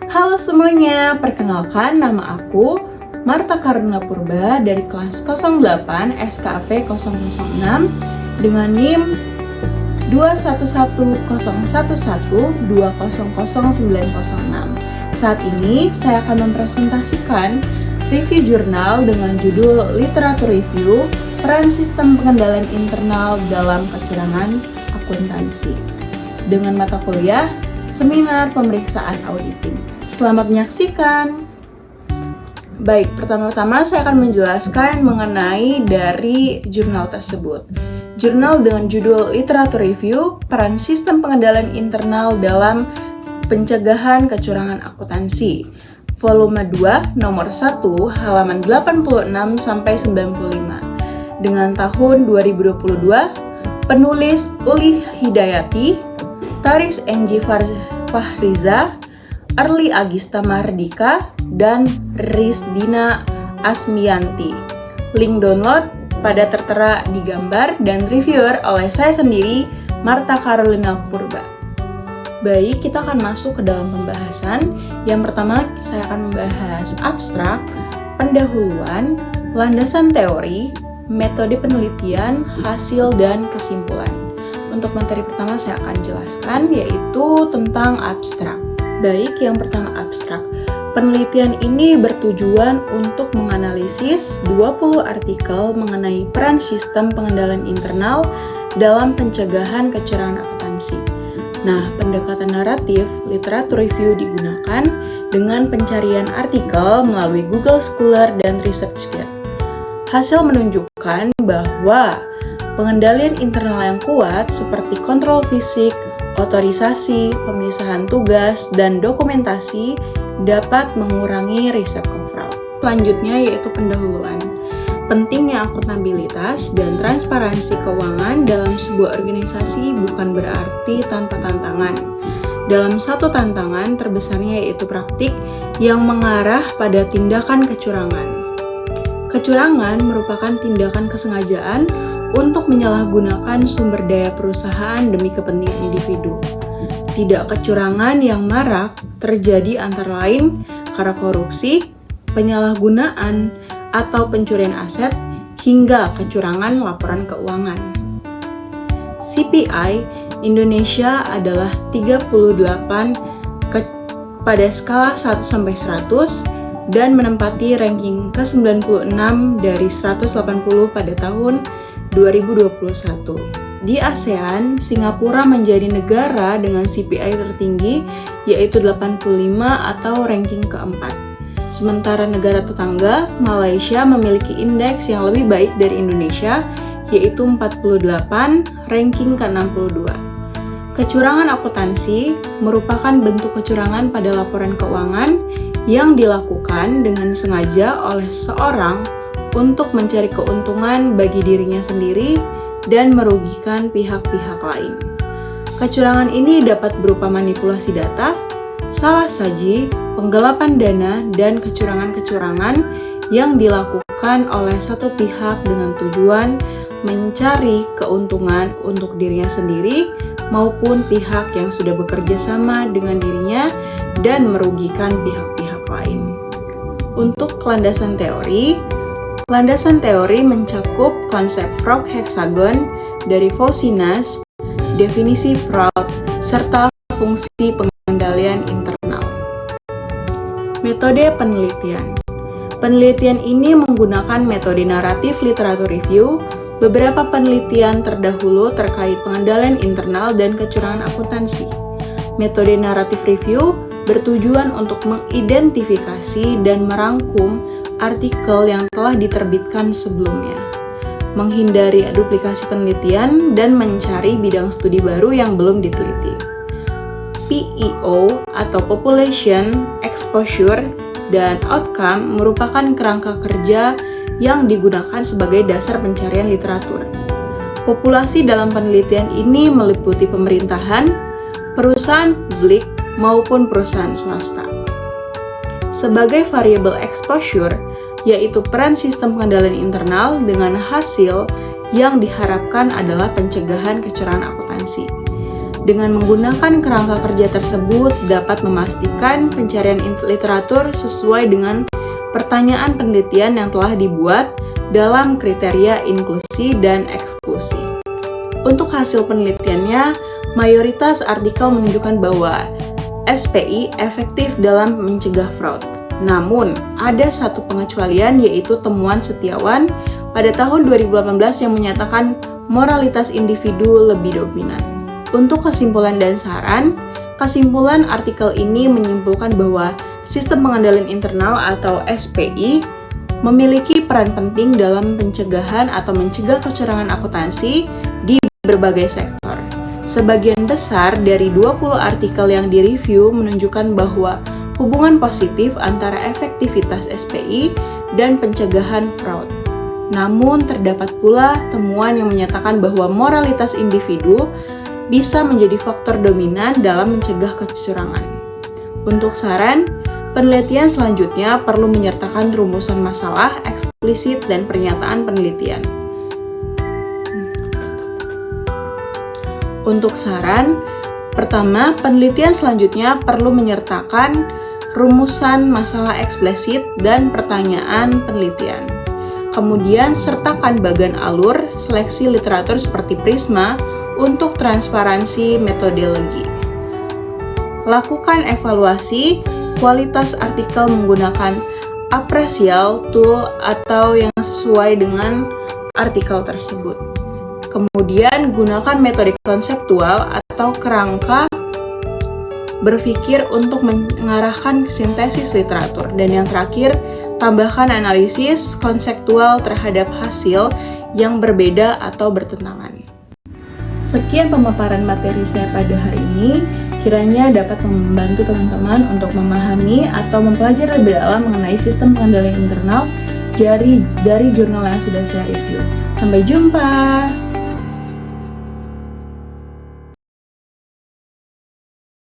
Halo semuanya, perkenalkan nama aku Marta Karuna Purba dari kelas 08 SKP 006 dengan NIM 2110112000906. Saat ini saya akan mempresentasikan review jurnal dengan judul Literatur Review, Peran Sistem Pengendalian Internal dalam Kecurangan Akuntansi dengan mata kuliah Seminar Pemeriksaan Auditing. Selamat menyaksikan. Baik, pertama-tama saya akan menjelaskan mengenai dari jurnal tersebut. Jurnal dengan judul Literatur Review, Peran Sistem Pengendalian Internal dalam Pencegahan Kecurangan Akuntansi. Volume 2, nomor 1, halaman 86-95. Dengan tahun 2022, penulis Uli Hidayati, Taris Enji Fahriza, Arli Agista Mardika, dan Risdina Asmianti. Link download pada tertera di gambar dan reviewer oleh saya sendiri, Marta Karuna Purba. Baik, kita akan masuk ke dalam pembahasan. Yang pertama, saya akan membahas abstrak, pendahuluan, landasan teori, metode penelitian, hasil, dan kesimpulan. Untuk materi pertama saya akan jelaskan, yaitu tentang abstrak. Baik, yang pertama abstrak. Penelitian ini bertujuan untuk menganalisis 20 artikel mengenai peran sistem pengendalian internal dalam pencegahan kecurangan akuntansi. Nah, pendekatan naratif literatur review digunakan dengan pencarian artikel melalui Google Scholar dan ResearchGate. Hasil menunjukkan bahwa pengendalian internal yang kuat seperti kontrol fisik, otorisasi, pemisahan tugas, dan dokumentasi dapat mengurangi risiko fraud. Selanjutnya yaitu pendahuluan. Pentingnya akuntabilitas dan transparansi keuangan dalam sebuah organisasi bukan berarti tanpa tantangan. Dalam satu tantangan terbesarnya yaitu praktik yang mengarah pada tindakan kecurangan. Kecurangan merupakan tindakan kesengajaan untuk menyalahgunakan sumber daya perusahaan demi kepentingan individu. Tidak kecurangan yang marak terjadi antara lain karena korupsi, penyalahgunaan, atau pencurian aset, hingga kecurangan laporan keuangan. CPI Indonesia adalah 38 pada skala 1-100 dan menempati ranking ke-96 dari 180 pada tahun 2021. Di ASEAN, Singapura menjadi negara dengan CPI tertinggi yaitu 85 atau ranking keempat. Sementara negara tetangga, Malaysia memiliki indeks yang lebih baik dari Indonesia, yaitu 48, ranking ke-62. Kecurangan akuntansi merupakan bentuk kecurangan pada laporan keuangan yang dilakukan dengan sengaja oleh seseorang untuk mencari keuntungan bagi dirinya sendiri dan merugikan pihak-pihak lain. Kecurangan ini dapat berupa manipulasi data, salah saji, penggelapan dana, dan kecurangan-kecurangan yang dilakukan oleh satu pihak dengan tujuan mencari keuntungan untuk dirinya sendiri maupun pihak yang sudah bekerja sama dengan dirinya dan merugikan pihak-pihak lain. Untuk landasan teori mencakup konsep Frog Hexagon dari Faucinas, definisi fraud, serta fungsi pengendalian internal. Metode penelitian. Penelitian ini menggunakan metode naratif literatur review. Beberapa penelitian terdahulu terkait pengendalian internal dan kecurangan akuntansi. Metode naratif review bertujuan untuk mengidentifikasi dan merangkum artikel yang telah diterbitkan sebelumnya, menghindari duplikasi penelitian, dan mencari bidang studi baru yang belum diteliti. PEO atau Population, Exposure, dan Outcome merupakan kerangka kerja yang digunakan sebagai dasar pencarian literatur. Populasi dalam penelitian ini meliputi pemerintahan, perusahaan publik, maupun perusahaan swasta. Sebagai variabel exposure, yaitu peran sistem pengendalian internal dengan hasil yang diharapkan adalah pencegahan kecurangan akuntansi. Dengan menggunakan kerangka kerja tersebut dapat memastikan pencarian literatur sesuai dengan pertanyaan penelitian yang telah dibuat dalam kriteria inklusi dan eksklusi. Untuk hasil penelitiannya, mayoritas artikel menunjukkan bahwa SPI efektif dalam mencegah fraud. Namun, ada satu pengecualian yaitu temuan Setiawan pada tahun 2018 yang menyatakan moralitas individu lebih dominan. Untuk kesimpulan dan saran, kesimpulan artikel ini menyimpulkan bahwa sistem pengendalian internal atau SPI memiliki peran penting dalam pencegahan atau mencegah kecurangan akuntansi di berbagai sektor. Sebagian besar dari 20 artikel yang direview menunjukkan bahwa hubungan positif antara efektivitas SPI dan pencegahan fraud. Namun, terdapat pula temuan yang menyatakan bahwa moralitas individu bisa menjadi faktor dominan dalam mencegah kecurangan. Untuk saran, penelitian selanjutnya perlu menyertakan rumusan masalah eksplisit dan pernyataan penelitian. Untuk saran, pertama, penelitian selanjutnya perlu menyertakan rumusan masalah eksplisit dan pertanyaan penelitian. Kemudian, sertakan bagan alur seleksi literatur seperti Prisma untuk transparansi metodologi. Lakukan evaluasi kualitas artikel menggunakan Aprecial tool atau yang sesuai dengan artikel tersebut. Kemudian, gunakan metode konseptual atau kerangka berpikir untuk mengarahkan sintesis literatur. Dan yang terakhir, tambahkan analisis konseptual terhadap hasil yang berbeda atau bertentangan. Sekian pemaparan materi saya pada hari ini, kiranya dapat membantu teman-teman untuk memahami atau mempelajari lebih dalam mengenai sistem pengendalian internal dari jurnal yang sudah saya review. Sampai jumpa!